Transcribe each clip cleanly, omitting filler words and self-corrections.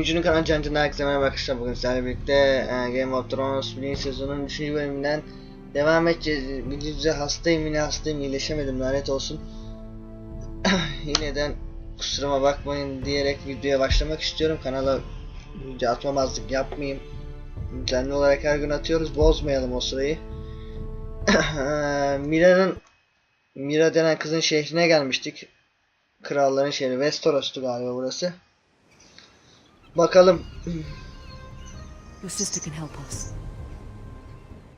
Oyuncunun kanalı Cancı'nın herkese merhaba arkadaşlar. Bugün sizlerle birlikte Game of Thrones 1.Sezon'un 3. bölümünden devam edeceğiz. Bildiğinizde hastayım, yine hastayım, iyileşemedim, lanet olsun. Yineden kusuruma bakmayın diyerek videoya başlamak istiyorum. Kanala video atmamazlık yapmayayım. Düzenli olarak her gün atıyoruz, bozmayalım o sırayı. Mira denen kızın şehrine gelmiştik. Kralların şehri Westeros'tu galiba burası. Bakalım. Your sister can help us.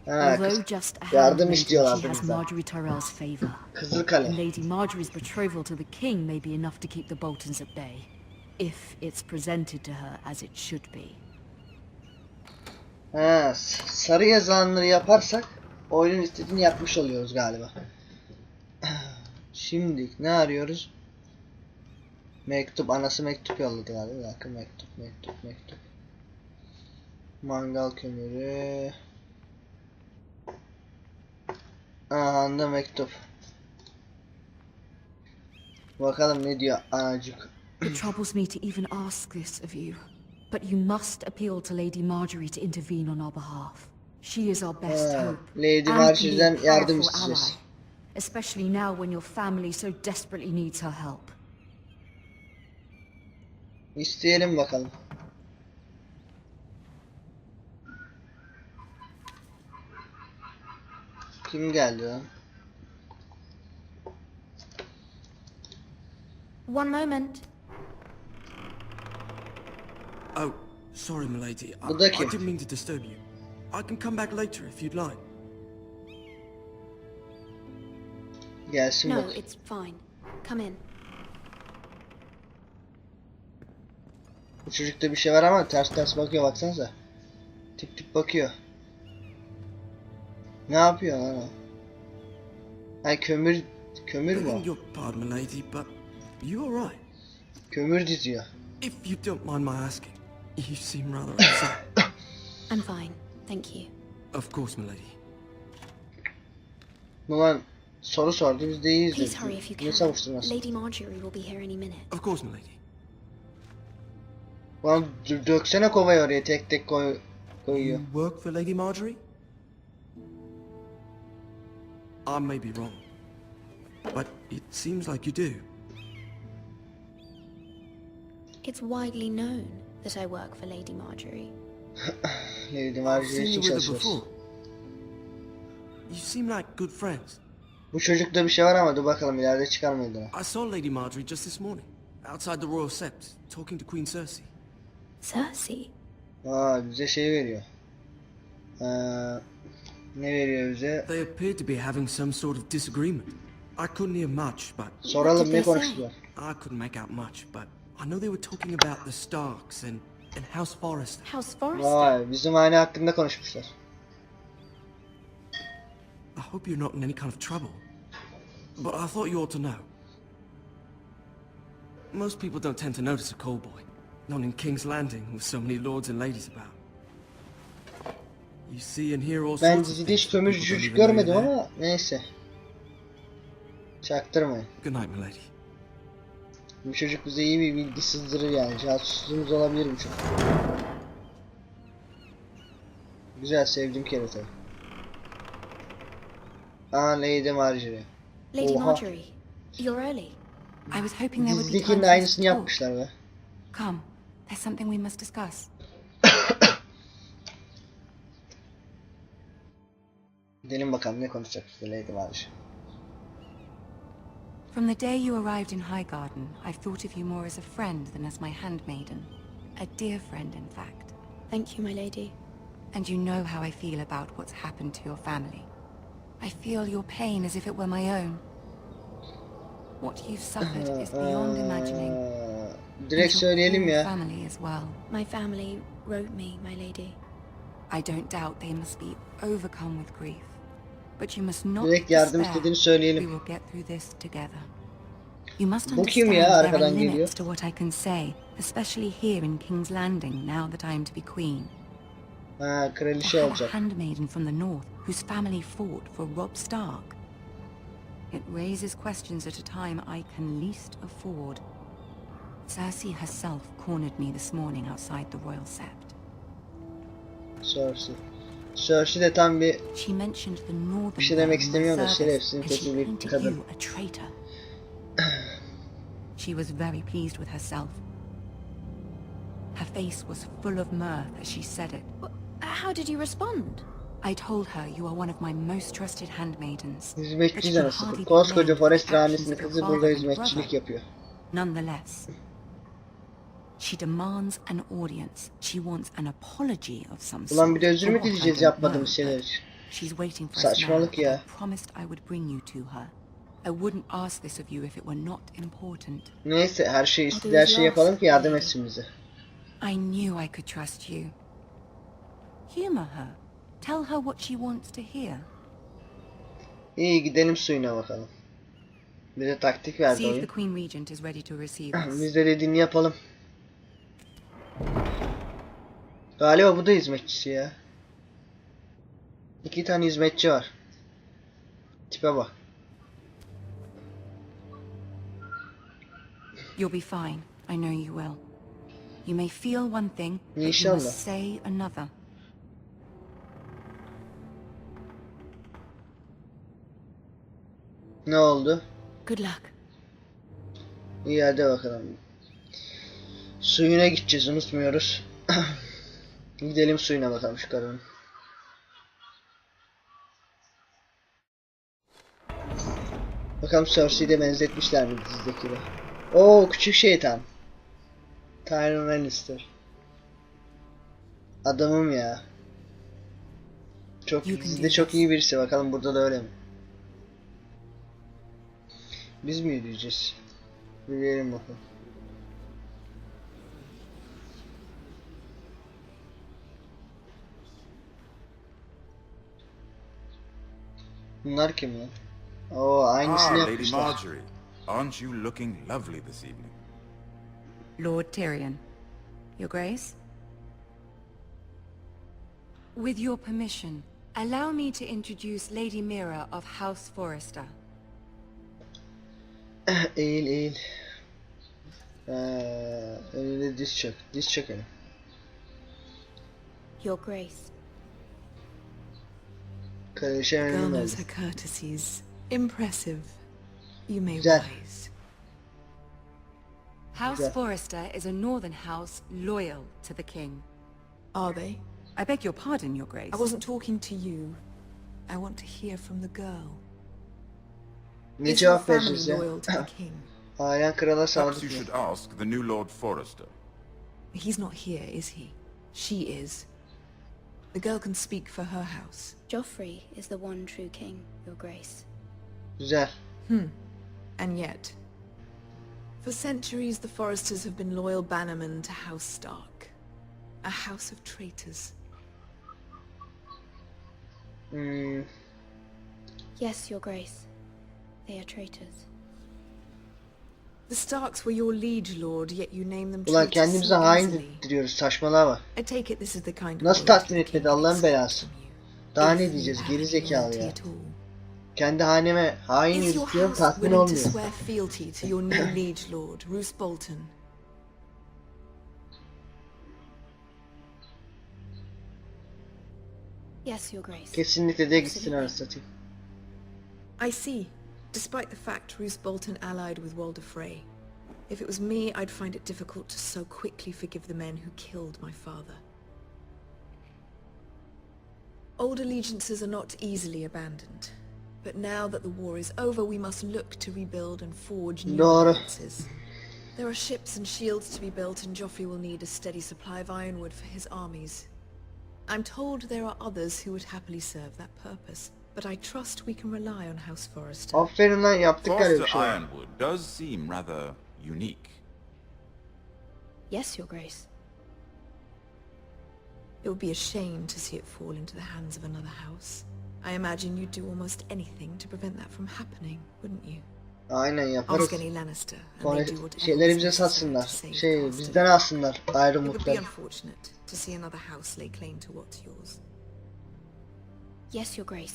Although just a yardım istiyorlardı bizden. Kızıl Kale. Lady Margaery's betrothal to the king may be enough to keep the Boltons at bay, if it's presented to her as it should be. Sarı yazılanları yaparsak oyunun istediğini yapmış oluyoruz galiba. Şimdi ne arıyoruz? Mektup, anası mektup yolladı galiba. Bir dakika, mektup. Mangal kömürü. Aha da mektup. Bakalım ne diyor anacık. It troubles me to even ask this of you, but you must appeal to Lady Margaery to intervene on our behalf. She is our best hope. Lady Margaery'den yardım isteyeceğiz. Especially now when your family so desperately needs her help. İsteyelim bakalım. Kim geldi lan? One moment. Oh, sorry, milady. I didn't mean to disturb you. I can come back later if you'd like. Gelsin No, bak. it's fine. Come in. Bu çocukta bir şey var ama ters bakıyor, baksanıza. Tip bakıyor. Ne yapıyor lan o? Ay kömür mü o? Your pardon, milady, but you all right? Kömür diziyor. If you don't mind my asking, you seem rather upset. I'm fine, thank you. Of course, milady. Ulan soru sordu, biz de iyiyiz Please dedik. hurry if you Ne can. savuşturması? Lady Margaery will be here any minute. Of course, milady. Ulan döksene kovayı oraya, tek koyuyor. You work for Lady Margaery? I may be wrong, but it seems like you do. It's widely known that I work for Lady Margaery. Lady I've Margaery seen için you with her çalışıyoruz. before. You seem like good friends. Bu çocukta bir şey var ama dur bakalım ileride çıkar meydana. I saw Lady Margaery just this morning, outside the Royal Sept, talking to Queen Cersei. Cersei? Bize şey veriyor. Ne veriyor bize? They appeared to be having some sort of disagreement. I couldn't hear much, but Soralım ne konuştular? I couldn't make out much, but I know they were talking about the Starks and House Forrester. House Forrester? Vay, bizim aile hakkında konuşmuşlar. I hope you're not in any kind of trouble, but I thought you ought to know. Most people don't tend to notice a callboy, not in King's Landing with so many lords and ladies about. You see and hear all Ben sorts of dizide hiç things kömürcü people don't çocuk even know görmedim you're there. ama neyse. Çaktırmayın. Good night, milady. Bu çocuk bize iyi bir bilgi sızdırır yani. Casusluğumuz olabilir bu çocuk. Güzel, sevdim keretayı. Lady Margaery. Lady Oha. Margaery, you're early. I was hoping there would be time Dizidekinin for us aynısını to talk. yapmışlar be. Come, there's something we must discuss. Gidelim bakalım ne konuşacak işte Lady Margaery. From the day you arrived in Highgarden, I've thought of you more as a friend than as my handmaiden. A dear friend, in fact. Thank you, my lady. And you know how I feel about what's happened to your family. I feel your pain as if it were my own. What you've suffered is beyond imagining. Direkt söyleyelim ya. Family as well. My family wrote me, my lady. I don't doubt they must be overcome with grief. But you must not Direkt yardım despair. istediğini We söyleyelim. will get through this together. You must Bu kim understand ya? there are Arkadan geliyor. limits to what I can say, especially here in King's Landing now that I am to be queen. Kraliçe I had a olacak. handmaiden from the north whose family fought for Robb Stark. It raises questions at a time I can least afford. Cersei herself cornered me this morning outside the royal sept. Cersei. Cersei de tam bir She mentioned the northern şey demek girl in my istemiyorum da service, şerefsiz and she kötü bir painted kadın. you a traitor. She was very pleased with herself. Her face was full of mirth as she said it. How did you respond? I told her you are one of my most trusted handmaidens. Hizmetçi anası. Koskoca Forrester hanesinin kızı burada hizmetçilik yapıyor. Nonetheless, she demands an audience. She wants an apology of some sort. Ulan bir de özür mü For what I dileyeceğiz don't yapmadığımız know, şeyler but için? she's waiting for us Saçmalık now. ya. I promised I would bring you to her. I wouldn't ask this of you if it were not important. Neyse her şeyi istediği her şeyi yapalım ki yardım etsin bize. I knew I could trust you. Humor her. Tell her what she wants to hear. İyi gidelim suyuna bakalım. Bize taktik verdi See if oyun. the Queen Regent is ready to receive us. Biz de dediğini yapalım. Galiba bu da hizmetçisi ya. 2 tane hizmetçi var. Tipe bak. You'll be fine. I know you will. You may feel one thing, but you İnşallah. must say another. Ne oldu? Good luck. İyi hadi bakalım. Suyuna gideceğiz unutmuyoruz. Gidelim suyuna bakalım şu karının. Bakalım Cersei'yi de benzetmişler mi dizidekine? Oo küçük şeytan. Tyrion Lannister. Adamım ya. Çok dizide çok iyi birisi. Bakalım burada da öyle mi? Biz mi yürüyeceğiz? Yürüyelim bakalım. Bunlar kim lan? Oo aynısını Lady yapmışlar. Marjorie, aren't you looking lovely this evening? Lord Tyrion. Your Grace? With your permission, allow me to introduce Lady Mira of House Forrester. Eğil eğil. Önüne diz çök. Diz çök öyle. Your Grace. Kardeşe Girl önüm knows oldu. her courtesies. Impressive. You may Güzel. rise. House Yeah. Forrester is a northern house loyal to the king. Are they? I beg your pardon, Your Grace. I wasn't talking to you. I want to hear from the girl. Ne Is your cevap family vereceğiz ya? loyal to the king? Ailen krala Perhaps you sadık should mı? ask the new Lord Forrester. He's not here, is he? She is. The girl can speak for her house. Joffrey is the one true king, Your Grace. Güzel. And yet, for centuries the Forresters have been loyal bannermen to House Stark. A house of traitors. Yes, Your Grace. They are traitors. The Starks were your liege lord, yet you name them Ulan traitors kendimize so hain easily. diyoruz. Saçmalığa bak. I take it this is the kind of Nasıl loyalty tatmin the etmedi king Allah'ın expects belası? from you. Daha If ne you diyeceğiz? have Geri any zekalı loyalty ya. at all. Kendi haneme hain Is your gözüküyorum house tatmin willing to olmuyor. swear fealty to your new liege lord, Roose Bolton? Yes, Your Grace. Kesinlikle de gitsin anasını satayım. I see. Despite the fact Roose Bolton allied with Walder Frey. If it was me, I'd find it difficult to so quickly forgive the men who killed my father. Old allegiances are not easily abandoned. But now that the war is over, we must look to rebuild and forge new Doğru. alliances. There are ships and shields to be built, and Joffrey will need a steady supply of ironwood for his armies. I'm told there are others who would happily serve that purpose, but I trust we can rely on House Forrester. Aferin lan yaptık öyle bir Forrester şey. Ironwood does seem rather unique. Yes, Your Grace. It would be a shame to see it fall into the hands of another house. I imagine you'd do almost anything to prevent that from happening, wouldn't you? Aynen yaparız. Ask any Lannister, and Sonra they do whatever şeyleri is bize necessary satsınlar. to save Şey Castle. bizden alsınlar It would be Ironwood'ları. unfortunate to see another house lay claim to what's yours. Yes, Your Grace.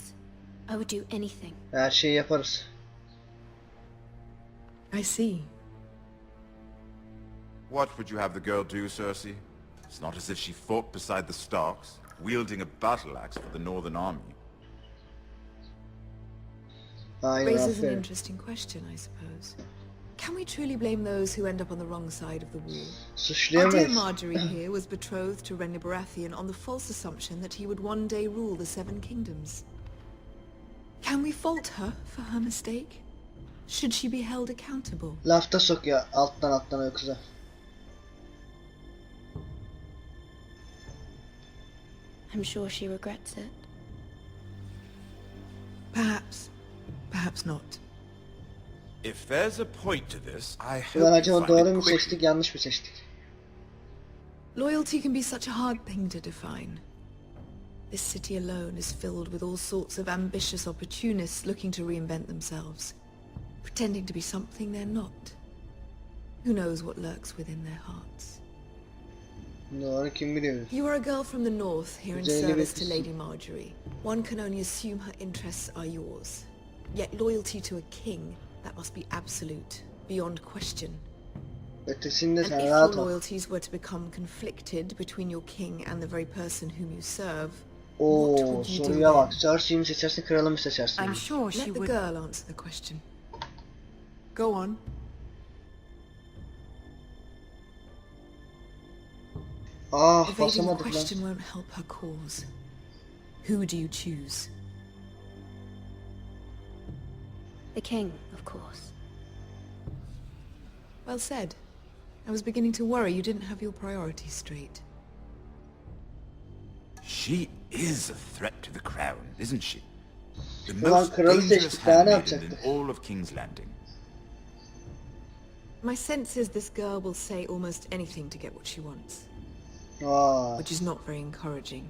I would do anything. Her şeyi yaparız. I see. What would you have the girl do, Cersei? It's not as if she fought beside the Starks, wielding a battle axe for the Northern Army. Aynen, Raises an aferin. interesting question, I suppose. Can we truly blame those who end up on the wrong side of the war? Our dear Suçlayamayız. Marjorie here was betrothed to Renly Baratheon on the false assumption that he would one day rule the Seven Kingdoms. Can we fault her for her mistake? Should she be held accountable? Lafta sokuyor alttan o kıza. I'm sure she regrets it. Perhaps. Perhaps not. If there's a point to this, I hope Ulan you acaba find doğru it mu quickly. seçtik, yanlış mı seçtik? Loyalty can be such a hard thing to define. This city alone is filled with all sorts of ambitious opportunists looking to reinvent themselves, pretending to be something they're not. Who knows what lurks within their hearts? Doğru, kim biliyor? You are a girl from the north, here in Güzel service to bir Lady Marjorie. One can only assume her interests are yours. Yet loyalty to a king, that must be absolute, beyond question. Ötesinde And sen if your rahat ol. loyalties were to become conflicted between your king and the very person whom you serve, what Oo, would you do soruya bak. then? Cersei'yi mi seçersin, kralı mı seçersin? I'm sure she Let the would... girl answer the question. Go on. Ah, Evading the basamadık question lan. won't help her cause. Who do you choose? The king, of course. Well said. I was beginning to worry you didn't have your priorities straight. She is a threat to the crown, isn't she? The Ulan most kralı dangerous seçtik, daha ne handmaiden in yapacaktık? all of King's Landing. My sense is this girl will say almost anything to get what she wants, Aa, which is not very encouraging.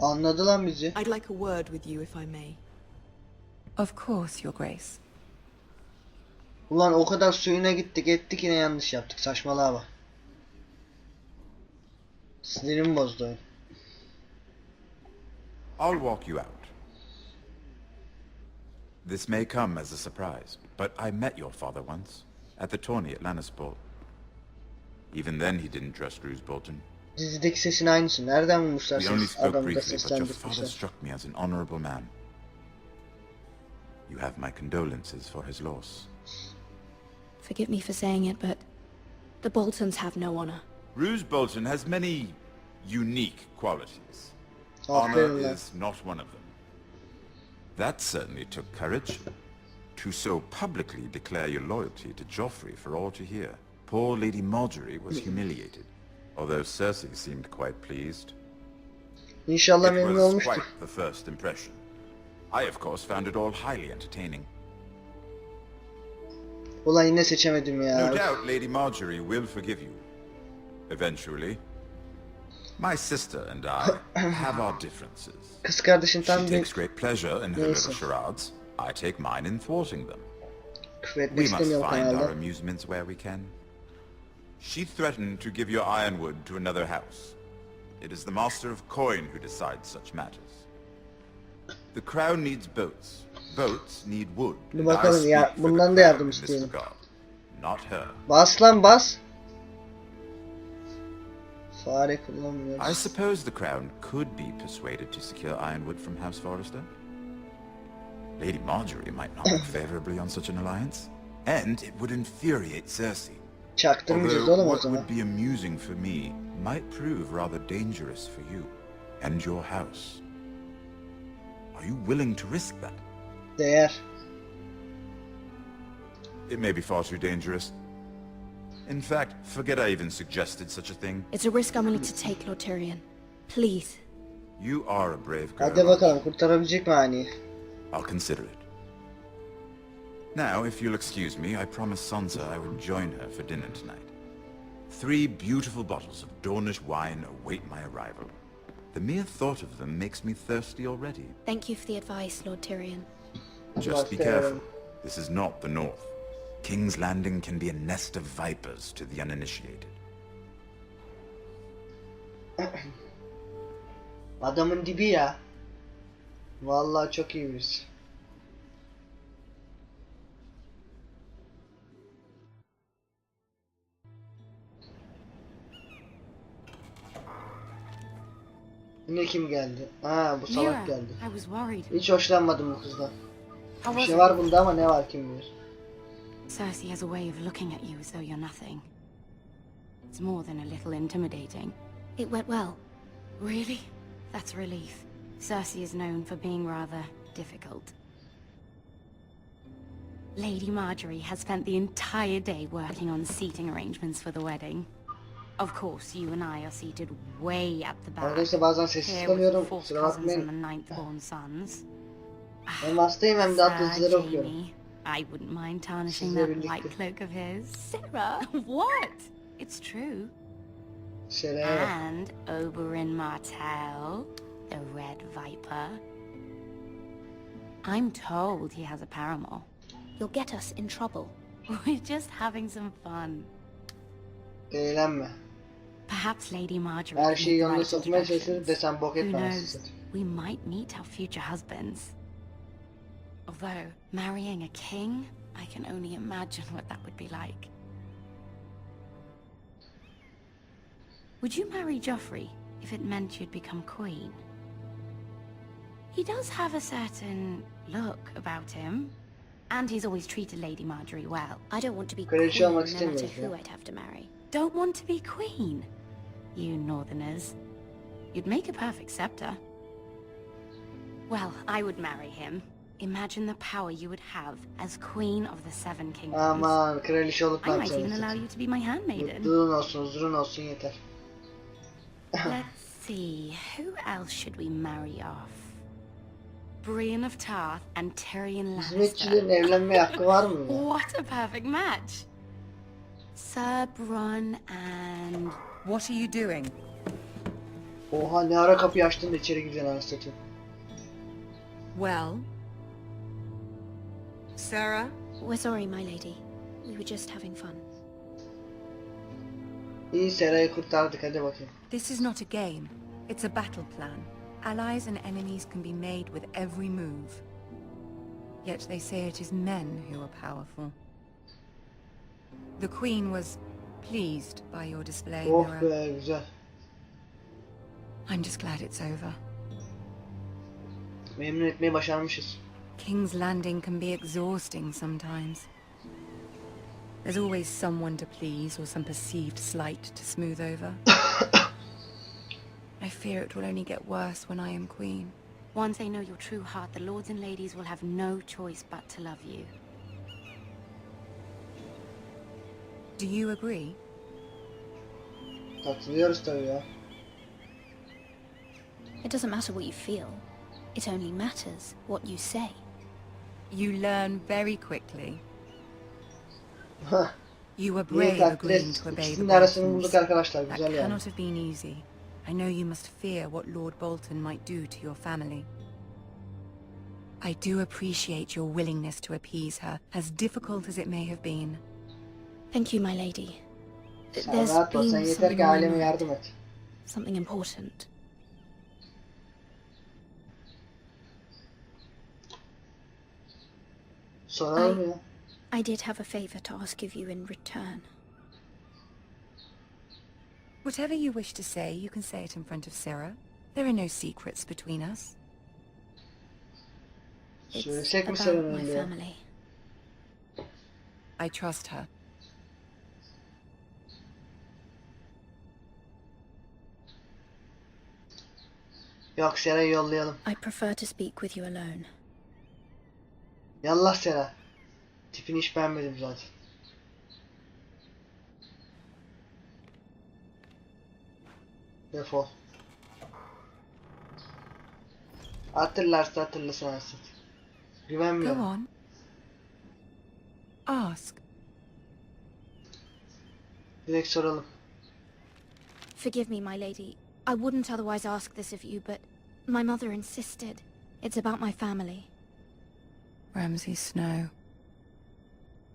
anladı lan bizi. I'd like a word with you if I may. Of course, Your Grace. Ulan o kadar suyuna gittik ettik, yine yanlış yaptık. Saçmalığa bak. Sinirimi bozdu oyun. I'll walk you out. This may come as a surprise, but I met your father once, at the tourney at Lannisport. Even then he didn't trust Roose Bolton. Dizideki sesin aynısı. Nereden bulmuşlar We only ses spoke adamı da briefly, but your father seslendirmişler. struck me as an honorable man. You have my condolences for his loss. Forgive me for saying it, but the Boltons have no honor. Roose Bolton has many unique qualities. Aferin Honor lan. is not one of them. That certainly took courage. To so publicly declare your loyalty to Joffrey for all to hear. Poor Lady Marjorie was humiliated, although Cersei seemed quite pleased. İnşallah It memnun was olmuştur. quite the first impression. I, of course, found it all highly entertaining. Ulan yine seçemedim ya. No doubt Lady Marjorie will forgive you. Eventually. My sister and I have our differences. Kız kardeşin She tam bir takes great pleasure in her Neyse. little charades. I take mine in thwarting them. küfür etmek We must istemiyorum find our kanalda. amusements where we can. She threatened to give your ironwood to another house. It is the Master of Coin who decides such matters. The crown needs boats. Boats need wood. Dur and I bakalım ya, speak for the bundan da crown yardım in this isteyelim. regard, not her. Bas lan bas. Fare kullanmıyoruz. I suppose the crown could be persuaded to secure ironwood from House Forrester. Lady Marjorie might not look favorably on such an alliance, and it would infuriate Cersei. Çaktırmayacağız Although oğlum o what zaman. would be amusing for me might prove rather dangerous for you and your house. Are you willing to risk that? Değer. It may be far too dangerous. In fact, forget I even suggested such a thing. It's a risk I'm willing to take, Lord Tyrion. Please. You are a brave girl. Hadi bakalım, kurtarabilecek mi Hani'yi? I'll consider it. Now, if you'll excuse me, I promised Sansa I would join her for dinner tonight. 3 beautiful bottles of Dornish wine await my arrival. The mere thought of them makes me thirsty already. Thank you for the advice, Lord Tyrion. Just be Bak, careful. This is not the North. King's Landing can be a nest of vipers to the uninitiated. Adamın dibi ya. Vallahi çok iyiymiş. Yine kim geldi? Ha, bu salak Mira, geldi. I was worried. Hiç hoşlanmadım bu kızdan. How Bir was şey it? var bunda ama ne var kim bilir. Cersei has a way of looking at you as though you're nothing. It's more than a little intimidating. It went well. Really? That's a relief. Cersei is known for being rather difficult. Lady Marjorie has spent the entire day working on seating arrangements for the wedding. Of course, you and I are seated way at the back. Arkadaşlar bazen sessiz Here with the kalıyorum. fourth Kusura cousins and bakmayın. the ninth-born sons. Hem hastayım hem de alt Sir yazıları okuyorum. Jamie, I wouldn't mind tarnishing Sizle that birlikte. white cloak of his. Sarah, what? It's true. Şereye bak. And Oberyn Martell, the Red Viper. I'm told he has a paramour. You'll get us in trouble. We're just having some fun. Eğlenme. Perhaps Lady Marjorie Her can şeyi make the yoluna right sokmaya çalışırız introductions. desem bok Who etme knows? anasını. We might meet our future husbands. Although, marrying a king, I can only imagine what that would be like. Would you marry Joffrey if it meant you'd become queen? He does have a certain look about him, and he's always treated Lady Marjorie well. I don't want to be Kraliçe queen, no olmak matter istemiyoruz who ya. I'd have to marry. Don't want to be queen? You northerners. You'd make a perfect scepter. Well, I would marry him. Imagine the power you would have as queen of the Seven Kingdoms. Aman kraliçe olup ne I might even yapacaksın? allow you to be my handmaiden. Mutluluğun olsun, huzurun olsun yeter. Let's see, who else should we marry off? Brienne of Tarth and Tyrion Hizmetçilerin Lannister. evlenmeye hakkı var mı ya? What a perfect match! Sir Bronn and... What are you doing? Oha ne ara kapıyı açtın da içeri gireceksin anasını satayım. Well? Sarah? We're sorry, my lady. We were just having fun. İyi Sera'yı kurtardık hadi bakayım. This is not a game. It's a battle plan. Allies and enemies can be made with every move. Yet they say it is men who are powerful. The Queen was pleased by your display, Oh Mira. be güzel. I'm just glad it's over. Memnun etmeyi başarmışız. King's Landing can be exhausting sometimes. There's always someone to please or some perceived slight to smooth over. I fear it will only get worse when I am queen. Once they know your true heart, the lords and ladies will have no choice but to love you. Do you agree? Katılıyoruz tabii ya. It doesn't matter what you feel. It only matters what you say. You learn very quickly. Hah. You were İyi brave kalpli. agreeing to obey the İkisinin arasını bulduk Boltons. arkadaşlar That güzel yani. cannot have been easy. I know you must fear what Lord Bolton might do to your family. I do appreciate your willingness to appease her, as difficult as it may have been. Thank you, my lady. Sen There's rahat ol sen been yeter something ki on my aileme mind. yardım et. Something important. Soralım ya. I did have a favor to ask of you in return. Whatever you wish to say, you can say it in front of Sarah. There are no secrets between us. It's Söylesek mi about Sera'nın my önünde ya? family. I trust her. Yok Sera'yı yollayalım. I prefer to speak with you alone. Yallah Sera. Tipini hiç beğenmedim zaten. Defol. Hatırlarsa hatırlasın anasını. Go Güvenmiyorum. on. Ask. Direkt soralım. Forgive me, my lady. I wouldn't otherwise ask this of you, but my mother insisted. It's about my family. Ramsay Snow.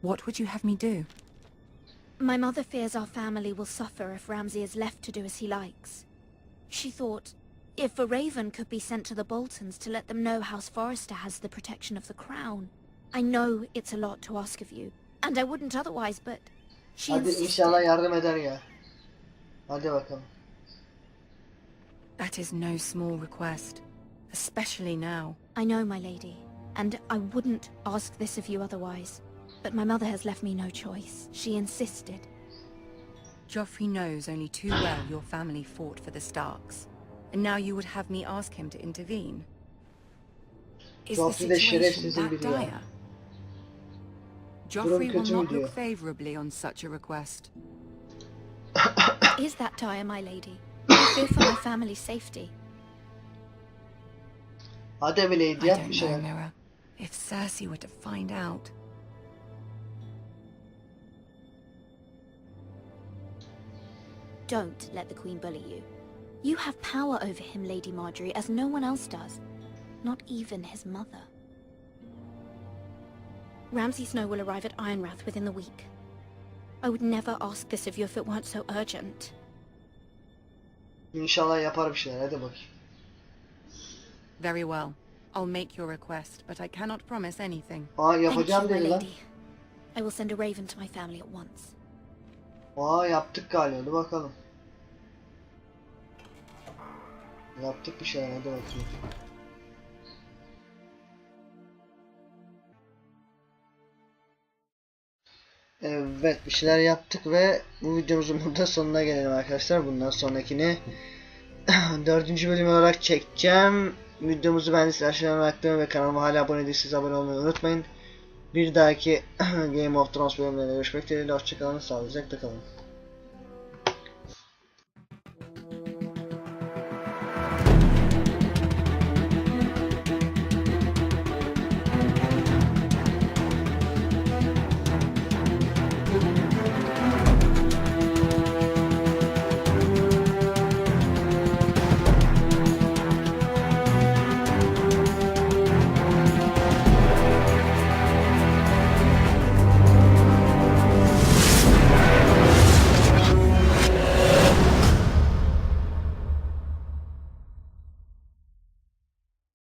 What would you have me do? My mother fears our family will suffer if Ramsay is left to do as he likes. She thought, if a raven could be sent to the Boltons to let them know House Forrester has the protection of the crown. I know it's a lot to ask of you, and I wouldn't otherwise, but she Hadi insisted. inşallah yardım eder ya. Hadi bakalım. That is no small request, especially now. I know, my lady, and I wouldn't ask this of you otherwise. But my mother has left me no choice. She insisted. Joffrey knows only too well your family fought for the Starks, and now you would have me ask him to intervene. Is the Joffrey de situation şerefsizin that biri ya. dire? Durum Joffrey will kötü mü not diyor? look favorably on such a request. Is that dire, my lady? I fear for my family's safety. Hadi be Leydi I yap don't bir know, şeyler. Mira. If Cersei were to find out... Don't let the Queen bully you. You have power over him, Lady Marjorie, as no one else does. Not even his mother. Ramsay Snow will arrive at Ironrath within the week. I would never ask this of you if it weren't so urgent. İnşallah yapar bir şeyler. Hadi bakayım. Very well. I'll make your request, but I cannot promise anything. Aa Thank you, yapacağım my dedi lan. lady. I will send a raven to my family at once. Aa yaptık galiba. Hadi bakalım. Yaptık bir şeyler. Hadi bakayım. Evet bir şeyler yaptık ve bu videomuzun burada sonuna gelelim arkadaşlar. Bundan sonrakini 4. bölüm olarak çekeceğim. Videomuzu beğendiyseniz aşağıdan like ve kanalıma hala abone değilseniz abone olmayı unutmayın. Bir dahaki Game of Thrones bölümlerinde görüşmek dileğiyle. Hoşçakalın, sağlıcakla kalın.